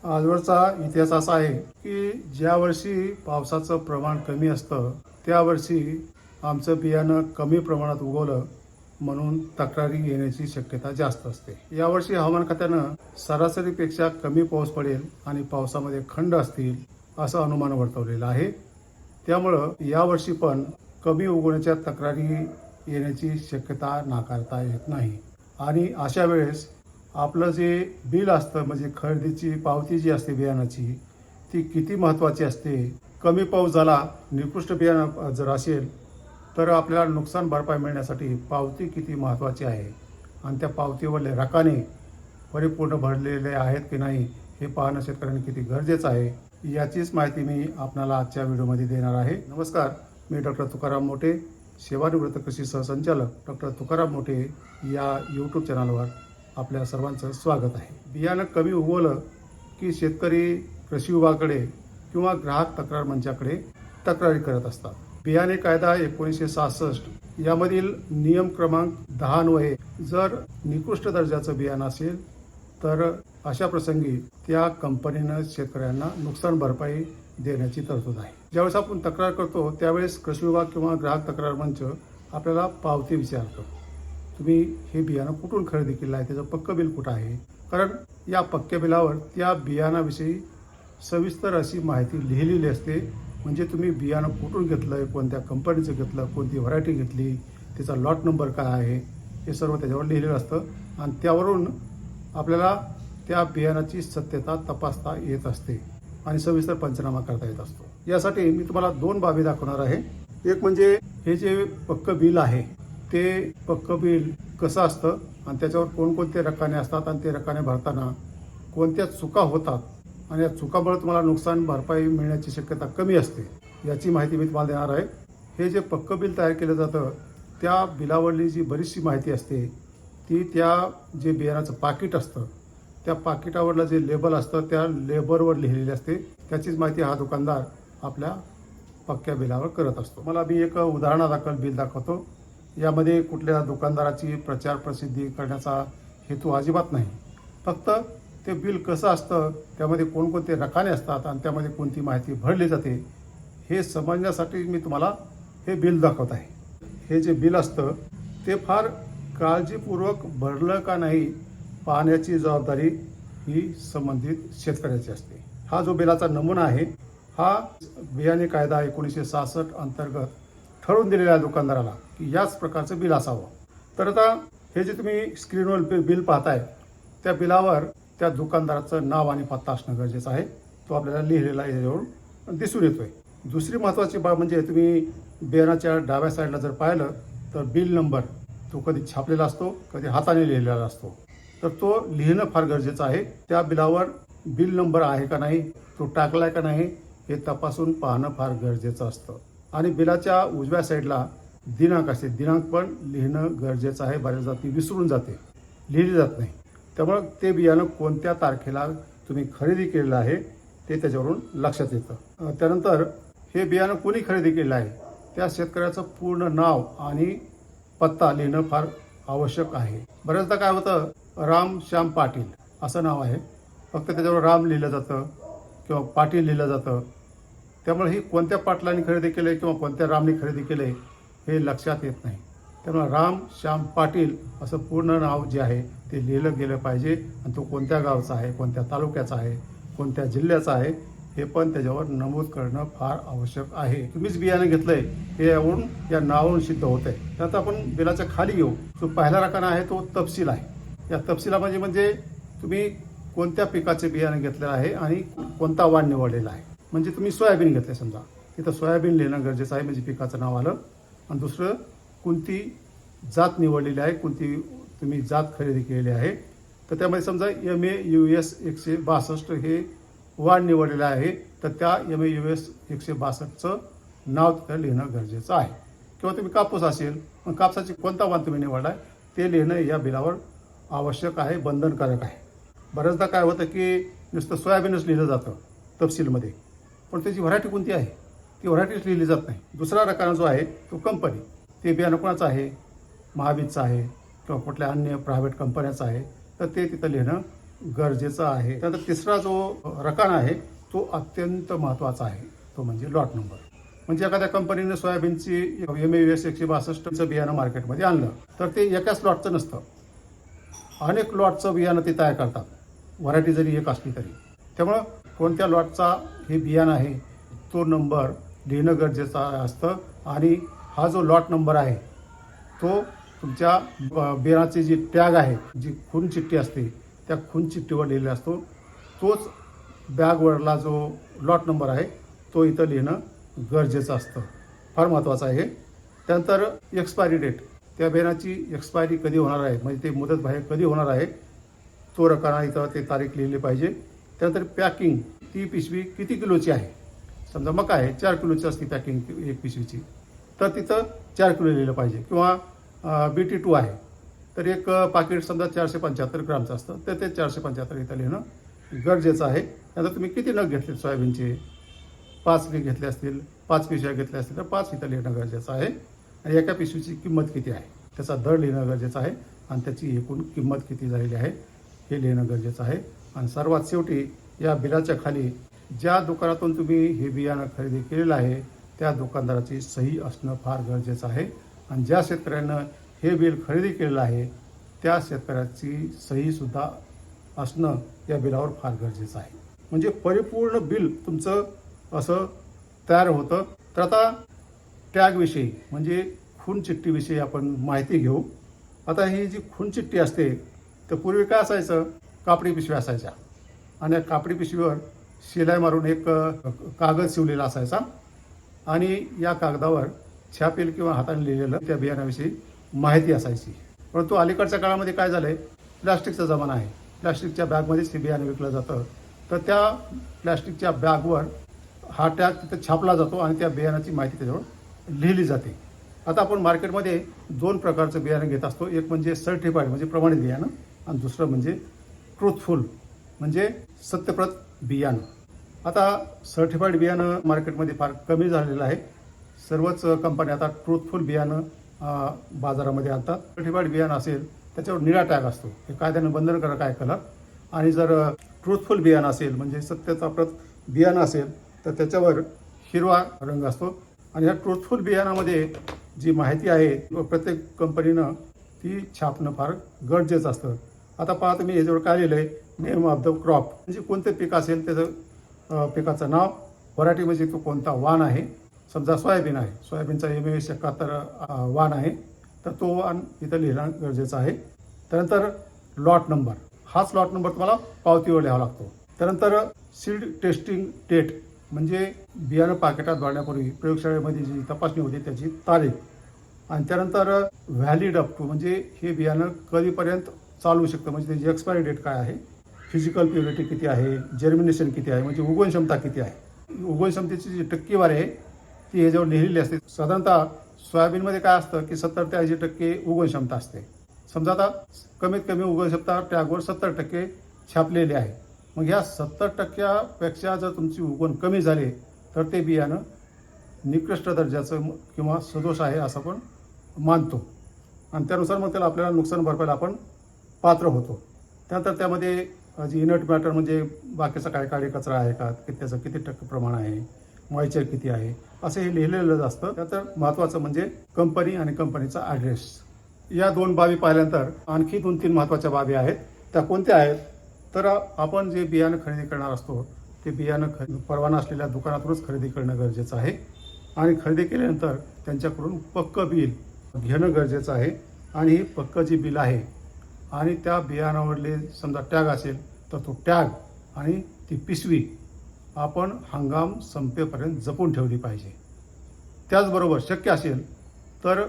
आजवरचा इतिहास असा आहे की ज्या वर्षी पावसाचं प्रमाण कमी असतं त्या वर्षी आमचं बियाणं कमी प्रमाणात उगवलं म्हणून तक्रारी येण्याची शक्यता जास्त असते। यावर्षी हवामान खात्यानं सरासरीपेक्षा कमी पाऊस पडेल आणि पावसामध्ये खंड असतील असं अनुमान वर्तवलेलं आहे। त्यामुळं यावर्षी पण कमी उगवण्याच्या तक्रारी येण्याची शक्यता नाकारता येत नाही। आणि अशा वेळेस आपलं जे बिल असतं म्हणजे खरेदीची पावती जी असते बियाणाची ती किती महत्त्वाची असते। कमी पाऊस झाला, निकृष्ट बियाणं जर असेल तर आपल्याला नुकसान भरपाई मिळण्यासाठी पावती किती महत्त्वाची आहे आणि त्या पावतीवरले रकाने परिपूर्ण भरलेले आहेत की नाही हे पाहणं शेतकऱ्यांनी किती गरजेचं आहे याचीच माहिती मी आपल्याला आजच्या व्हिडिओमध्ये देणार आहे। नमस्कार, मी डॉक्टर तुकाराम मोठे, सेवानिवृत्त कृषी सहसंचालक डॉक्टर तुकाराम मोठे या यूट्यूब चॅनलवर आपल्या सर्वांचं स्वागत आहे। बियाणं कमी उगवलं की शेतकरी कृषी विभागाकडे किंवा ग्राहक तक्रार मंचाकडे तक्रारी करत असतात। बियाणे कायदा 1966 यामधील नियम क्रमांक 10 अन्वये जर निकृष्ट दर्जाचं बियाणं असेल तर अशा प्रसंगी त्या कंपनीनं शेतकऱ्यांना नुकसान भरपाई देण्याची तरतूद आहे। ज्यावेळेस आपण तक्रार करतो त्यावेळेस कृषी विभाग किंवा ग्राहक तक्रार मंच आपल्याला पावती विचारतो, तुम्ही हे बियाणं कुठून खरेदी केलं आहे, त्याचं पक्कं बिल कुठं आहे। कारण या पक्क्या बिलावर त्या बियाणाविषयी सविस्तर अशी माहिती लिहिलेली असते, म्हणजे तुम्ही बियाणं कुठून घेतलंय, कोणत्या कंपनीचं घेतलं, कोणती व्हरायटी घेतली, त्याचा लॉट नंबर काय आहे, हे सर्व त्याच्यावर लिहिलेलं असतं आणि त्यावरून आपल्याला त्या बियाणाची सत्यता तपासता येत असते आणि सविस्तर पंचनामा करता येत असतो। यासाठी मी तुम्हाला दोन बाबी दाखवणार आहे। एक म्हणजे हे जे पक्कं बिल आहे ते पक्कं बिल कसं असतं आणि त्याच्यावर कोणकोणते रकाने असतात आणि ते रकाने भरताना कोणत्या चुका होतात आणि या चुकामुळे तुम्हाला नुकसान भरपाई मिळण्याची शक्यता कमी असते याची माहिती मी तुम्हाला देणार आहे। हे जे पक्कं बिल तयार केलं जातं त्या बिलावरली जी बरीचशी माहिती असते ती त्या जे बियाणाचं पाकिट असतं त्या पाकिटावरलं जे लेबल असतं त्या लेबलवर लिहिलेली असते, त्याचीच माहिती हा दुकानदार आपल्या पक्क्या बिलावर करत असतो। मला मी एक उदाहरणादाखल बिल दाखवतो। यामध्ये कुठल्या दुकानदाराची प्रचार प्रसिद्धी करण्याचा हेतू अजिबात नाही, फक्त ते बिल कसं असतं, त्यामध्ये कोणकोणते रकाने असतात आणि त्यामध्ये कोणती माहिती भरली जाते हे समजण्यासाठी मी तुम्हाला हे बिल दाखवत आहे। हे जे बिल असतं ते फार काळजीपूर्वक भरलं का नाही पाहण्याची जबाबदारी ही संबंधित शेतकऱ्याची असते। हा जो बिलाचा नमुना आहे हा बियाणे कायदा 1966 अंतर्गत ठरवून दिलेल्या दुकानदाराला की याच प्रकारचं बिल असावं। तर आता हे जे तुम्ही स्क्रीनवर बिल पाहताय त्या बिलावर त्या दुकानदाराचं नाव आणि पत्ता असणं गरजेचं आहे, तो आपल्याला लिहिलेला याच्यावरून दिसून येतोय। दुसरी महत्त्वाची बाब म्हणजे तुम्ही बियाणाच्या डाव्या साईडला जर पाहिलं तर बिल नंबर तो कधी छापलेला असतो, कधी हाताने लिहिलेला असतो, तर तो लिहिणं फार गरजेचं आहे। त्या बिलावर बिल नंबर आहे का नाही, तो टाकलाय का नाही हे तपासून पाहणं फार गरजेचं असतं। आणि बिलाच्या उजव्या साईडला दिनांक असते, दिनांक पण लिहिणं गरजेचं आहे। बऱ्याचदा ती विसरून जाते, लिहिली जात नाही, त्यामुळे ते बियाणं कोणत्या तारखेला तुम्ही खरेदी केलेलं आहे ते त्याच्यावरून लक्षात येतं। त्यानंतर हे बियाणं कोणी खरेदी केलं आहे त्या शेतकऱ्याचं पूर्ण नाव आणि पत्ता लिहिणं फार आवश्यक आहे। बऱ्याचदा काय होतं, राम श्याम पाटील असं नाव आहे, फक्त त्याच्यावर राम लिहिलं जातं किंवा पाटील लिहिलं जातं, त्यामुळे ही कोणत्या पाटलांनी खरेदी केलं किंवा कोणत्या रामने खरेदी केलं हे लक्षात येत नाही। त्यामुळे राम श्याम पाटील असं पूर्ण नाव जे आहे ते लिहिलं गेलं पाहिजे आणि तो कोणत्या गावचा आहे, कोणत्या तालुक्याचा आहे, कोणत्या जिल्ह्याचा आहे हे पण त्याच्यावर नमूद करणं फार आवश्यक आहे। तुम्हीच बियाणं घेतलंय हे यावरून या नावावरून सिद्ध होत आहे। त्यानंतर आपण बिलाच्या खाली घेऊ, जो पहिला रकाना आहे तो तपशील आहे। या तपशिलामध्ये म्हणजे तुम्ही कोणत्या पिकाचे बियाणं घेतलेलं आहे आणि कोणता वाण निवडलेला आहे। म्हणजे तुम्ही सोयाबीन घेतले समजा, तिथं सोयाबीन लिहिणं गरजेचं आहे म्हणजे पिकाचं नाव आलं। आणि दुसरं कोणती जात निवडलेली आहे, कोणती तुम्ही जात खरेदी केलेली आहे, तर त्यामध्ये समजा MAUS 162 हे वाण निवडलेलं आहे तर त्या MAUS 162चं नाव तिथं लिहिणं गरजेचं आहे। किंवा तुम्ही कापूस असेल मग कापसाची कोणता वाण तुम्ही निवडला आहे ते लिहिणं या बिलावर आवश्यक आहे, बंधनकारक आहे। बऱ्याचदा काय होतं की नुसतं सोयाबीनच लिहिलं जातं तपशीलमध्ये, पण त्याची व्हरायटी कोणती आहे ती व्हरायटीच लिहिली जात नाही। दुसरा रकाना जो आहे तो कंपनी, ते बियाणं कोणाचं आहे, महाबीजचं आहे किंवा कुठल्या अन्य प्रायव्हेट कंपन्याचं आहे तर ते तिथं लिहिणं गरजेचं आहे. त्यानंतर तिसरा जो रकाना आहे तो अत्यंत महत्त्वाचा आहे, तो म्हणजे लॉट नंबर. म्हणजे एखाद्या कंपनीने सोयाबीनची MAVS 162चं बियाणं मार्केटमध्ये आणलं तर ते एकाच लॉटचं नसतं, अनेक लॉटचं बियाणं ते तयार करतात, व्हरायटी जरी एक असली तरी. त्यामुळं कोणत्या लॉटचा हे बियाणं आहे तो नंबर लिहिणं गरजेचं असतं. आणि हा जो लॉट नंबर आहे तो तुमच्या बियाणाची जी टॅग आहे, जी खून चिठ्ठी असते, त्या खून चिठ्ठीवर लिहिलेला असतो. तोच बॅगवरला जो लॉट नंबर आहे तो इथं लिहिणं गरजेचं असतं, फार महत्त्वाचं आहे. त्यानंतर एक्सपायरी डेट, त्या बियाणाची एक्सपायरी कधी होणार आहे, म्हणजे ते मुदत बाहेर कधी होणार आहे तो रकाना इथं ते तारीख लिहिली पाहिजे. त्यानंतर पॅकिंग, ती पिशवी किती किलोची आहे. समजा मका आहे 4 किलोची असते पॅकिंग एक पिशवीची, तर तिथं 4 किलो लिहिलं पाहिजे. किंवा BT2 आहे तर एक पाकिट समजा 475 ग्रामचं असतं, तर ते 475 इथं लिहिणं गरजेचं आहे. त्यानंतर तुम्ही किती नग घेतले सोयाबीनचे, 5 घेतले असतील, 5 पिशव्या घेतल्या असतील तर 5 इथं लिहिणं गरजेचं आहे. आणि एका पिशवीची किंमत किती आहे त्याचा दर लिहिणं गरजेचं आहे. आणि त्याची एकूण किंमत किती झालेली आहे हे लिहिणं गरजेचं आहे. आणि सर्वात शेवटी या बिलाच्या खाली ज्या दुकानातून तुम्ही हे बियाणं खरेदी केलेलं आहे त्या दुकानदाराची सही असणं फार गरजेचं आहे. आणि ज्या शेतकऱ्यानं हे बिल खरेदी केलेलं आहे त्या शेतकऱ्याची सहीसुद्धा असणं या बिलावर फार गरजेचं आहे. म्हणजे परिपूर्ण बिल तुमचं असं तयार होतं. तर आता टॅगविषयी म्हणजे खून चिठ्ठीविषयी आपण माहिती घेऊ. आता ही जी खून चिठ्ठी असते तर पूर्वी काय असायचं, कापडी पिशव्या असायच्या आणि या कापडी पिशवीवर शिलाई मारून एक कागद शिवलेला असायचा आणि या कागदावर छापेल किंवा हाताने लिहिलेलं त्या बियाणाविषयी माहिती असायची. परंतु अलीकडच्या काळामध्ये काय झालं आहे, प्लॅस्टिकचा जमाना आहे, प्लॅस्टिकच्या बॅगमध्येच ते बियाणं विकलं जातं. तर त्या प्लॅस्टिकच्या बॅगवर हा टॅग तिथं छापला जातो आणि त्या बियाणाची माहिती त्याच्यावर लिहिली जाते. आता आपण मार्केटमध्ये 2 प्रकारचं बियाणं घेत असतो, एक म्हणजे सर्टिफाईड म्हणजे प्रमाणित बियाणं आणि दुसरं म्हणजे ट्रूथफुल म्हणजे सत्यप्रत बियाणं. आता सर्टिफाईड बियाणं मार्केटमध्ये फार कमी झालेलं आहे. सर्वच कंपन्या आता ट्रूथफुल बियाणं बाजारामध्ये आणतात. सर्टिफाईड बियाणं असेल त्याच्यावर निळा टॅग असतो, हे कायद्यानं बंधनकारक आहे कलर. आणि जर ट्रूथफुल बियाणं असेल म्हणजे सत्यताप्रत बियाणं असेल तर त्याच्यावर हिरवा रंग असतो. आणि ह्या ट्रूथफुल बियाणामध्ये जी माहिती आहे प्रत्येक कंपनीनं ती छापणं फार गरजेचं असतं. आता पहा तुम्ही याच्यावर काय लिहिलं आहे, नेम ऑफ द क्रॉप म्हणजे कोणते पीक असेल त्याचं पिकाचं नाव, व्हरायटी म्हणजे तो कोणता वाण आहे. समजा सोयाबीन आहे, सोयाबीनचा MAVS 71 वाण आहे तर तो वाण इथं लिहिणं गरजेचं आहे. त्यानंतर लॉट नंबर, हाच लॉट नंबर तुम्हाला पावतीवर लिहावा लागतो. त्यानंतर सीड टेस्टिंग डेट म्हणजे बियाणं पाकिटात भरण्यापूर्वी प्रयोगशाळेमध्ये जी तपासणी होती त्याची तारीख. आणि त्यानंतर व्हॅलिड अप टू म्हणजे हे बियाणं कधीपर्यंत चालू शकतं, म्हणजे त्याची एक्सपायरी डेट काय आहे, फिजिकल प्युरिटी किती आहे, जर्मिनेशन किती आहे म्हणजे उगवण क्षमता किती आहे. उगवण क्षमतेची जी टक्केवारी आहे ती ह्याच्यावर लिहिलेली असते. साधारणतः सोयाबीनमध्ये काय असतं की 70 ते 80% उगवण क्षमता असते. समजा आता कमीत कमी उगवण क्षमता टॅगवर 70% छापलेली आहे. मग ह्या 70%पेक्षा जर तुमची उगवण कमी झाली तर ते बियाणं निकृष्ट दर्जाचं किंवा सदोष आहे असं आपण मानतो. आणि त्यानुसार मग त्याला आपल्याला नुकसान भरपाईला आपण पात्र होतो. त्यानंतर त्यामध्ये जी इनर्ट मॅटर म्हणजे बाकीचा काय काळी कचरा आहे का, त्याचं किती टक्के प्रमाण आहे, मॉइश्चर किती आहे, असं हे लिहिलेलं असतं. त्यानंतर महत्त्वाचं म्हणजे कंपनी आणि कंपनीचा ॲड्रेस. या 2 बाबी पाहिल्यानंतर आणखी 2-3 महत्त्वाच्या बाबी आहेत. त्या कोणत्या आहेत तर आपण जे बियाणं खरेदी करणार असतो ते बियाणं परवाना असलेल्या दुकानातूनच खरेदी करणं गरजेचं आहे. आणि खरेदी केल्यानंतर त्यांच्याकडून पक्कं बिल घेणं गरजेचं आहे. आणि ही पक्कं जी बिल आहे आणि त्या बियाणावरले समजा टॅग असेल तर तो टॅग आणि ती पिशवी आपण हंगाम संपेपर्यंत जपून ठेवली पाहिजे. त्याचबरोबर शक्य असेल तर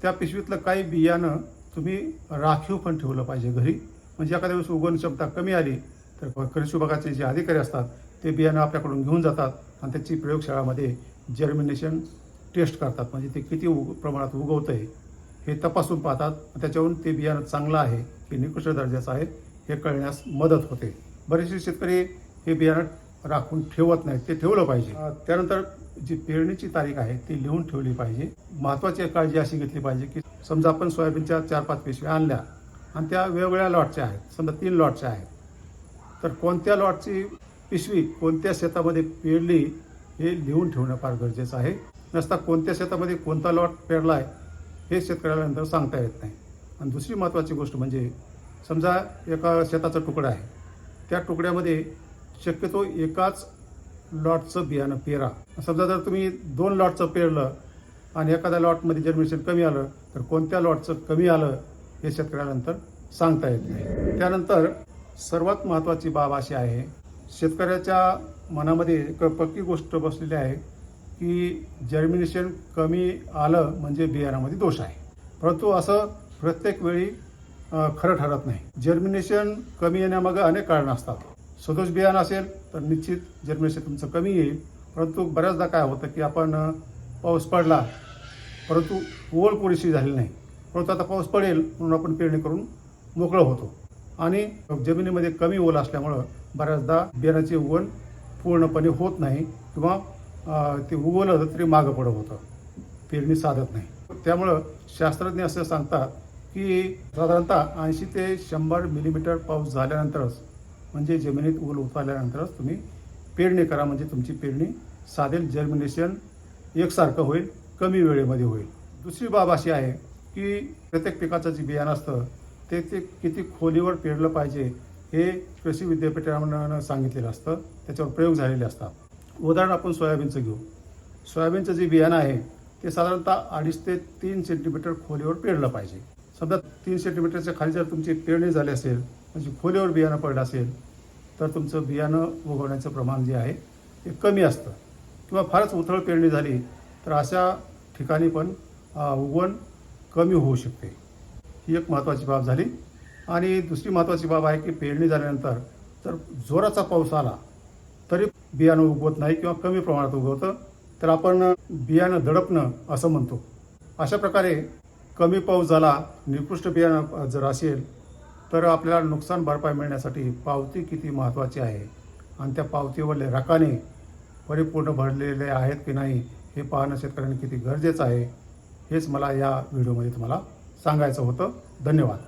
त्या पिशवीतलं काही बियाणं तुम्ही राखीव पण ठेवलं पाहिजे घरी. म्हणजे एखाद्या वेळेस उगवण क्षमता कमी आली तर कृषी विभागाचे जे अधिकारी असतात ते बियाणं आपल्याकडून घेऊन जातात आणि त्याची प्रयोगशाळामध्ये जर्मिनेशन टेस्ट करतात. म्हणजे ते किती प्रमाणात उगवतं आहे हे तपासून पाहतात. त्याच्यावरून ते बियाणं चांगलं आहे की निकृष्ट दर्जाचं आहे हे कळण्यास मदत होते. बरेचसे शेतकरी हे बियाणं राखून ठेवत नाहीत, ते ठेवलं पाहिजे. त्यानंतर जी पेरणीची तारीख आहे ती लिहून ठेवली पाहिजे. महत्त्वाची काळजी अशी घेतली पाहिजे की समजा आपण सोयाबीनच्या 4-5 पिशव्या आणल्या आणि त्या वेगवेगळ्या लॉटच्या आहेत, समजा 3 लॉटच्या आहेत तर कोणत्या लॉटची पिशवी कोणत्या शेतामध्ये पेरली हे लिहून ठेवणं फार गरजेचं आहे. नसता कोणत्या शेतामध्ये कोणता लॉट पेरला आहे हे शेतकऱ्याला नंतर सांगता येत नाही. आणि दुसरी महत्त्वाची गोष्ट म्हणजे समजा एका शेताचा तुकडा आहे, त्या तुकड्यामध्ये शक्यतो एकाच लॉटचं बियाणं पेरा. समजा जर तुम्ही 2 लॉटचं पेरलं आणि एखाद्या लॉटमध्ये जर्मिनेशन कमी आलं तर कोणत्या लॉटचं कमी आलं हे शेतकऱ्याला नंतर सांगता येत नाही. त्यानंतर सर्वात महत्त्वाची बाब अशी आहे, शेतकऱ्याच्या मनामध्ये एक पक्की गोष्ट बसलेली आहे की जर्मिनेशन कमी आलं म्हणजे बियाणामध्ये दोष आहे. परंतु असं प्रत्येक वेळी खरं ठरत नाही. जर्मिनेशन कमी येण्यामागे अनेक कारणं असतात. सदोष बियाणं असेल तर निश्चित जर्मिनेशन तुमचं कमी येईल. परंतु बऱ्याचदा काय होतं की आपण पाऊस पडला परंतु ओल पुरेशी झाली नाही, परंतु आता पाऊस पडेल म्हणून आपण पेरणी करून मोकळं होतो आणि जमिनीमध्ये कमी ओल असल्यामुळं बऱ्याचदा बियाणाचे उगवण पूर्णपणे होत नाही किंवा ते उगवलं तरी मागं पडत होतं, पेरणी साधत नाही. त्यामुळं शास्त्रज्ञ असं सांगतात की साधारणतः 80 ते 100 मिलीमीटर पाऊस झाल्यानंतरच म्हणजे जमिनीत ओल उतरल्यानंतरच तुम्ही पेरणी करा, म्हणजे तुमची पेरणी साधेल, जर्मिनेशन एकसारखं होईल, कमी वेळेमध्ये होईल. दुसरी बाब अशी आहे की प्रत्येक पिकाचं जे बियाणं असतं ते किती खोलीवर पेरलं पाहिजे हे कृषी विद्यापीठानं सांगितलेलं असतं, त्याच्यावर प्रयोग झालेले असतात. उदाहरण आपण सोयाबीनचं घेऊ. सोयाबीनचं जे बियाणं आहे ते साधारणतः 2.5 ते 3 सेंटीमीटर खोलीवर पेरलं पाहिजे. समजा 3 सेंटीमीटरच्या खाली जर तुमची पेरणी झाली असेल म्हणजे खोलीवर बियाणं पडलं असेल तर तुमचं बियाणं उगवण्याचं प्रमाण जे आहे ते कमी असतं. किंवा फारच उथळ पेरणी झाली तर अशा ठिकाणी पण उगवण कमी होऊ शकते. ही एक महत्त्वाची बाब झाली. आणि दुसरी महत्त्वाची बाब आहे की पेरणी झाल्यानंतर जर जोराचा पाऊस आला तरी बियाणं उगवत नाही किंवा कमी प्रमाणात उगवतं, तर आपण बियाणं दडपणं असं म्हणतो. अशा प्रकारे कमी पाऊस झाला, निकृष्ट बियाणं जर असेल तर आपल्याला नुकसान भरपाई मिळण्यासाठी पावती किती महत्त्वाची आहे आणि त्या पावतीवरले रकाने परिपूर्ण भरलेले आहेत की नाही हे पाहणं शेतकऱ्यांनी किती गरजेचं आहे हेच मला या व्हिडिओमध्ये तुम्हाला सांगायचं होतं. धन्यवाद.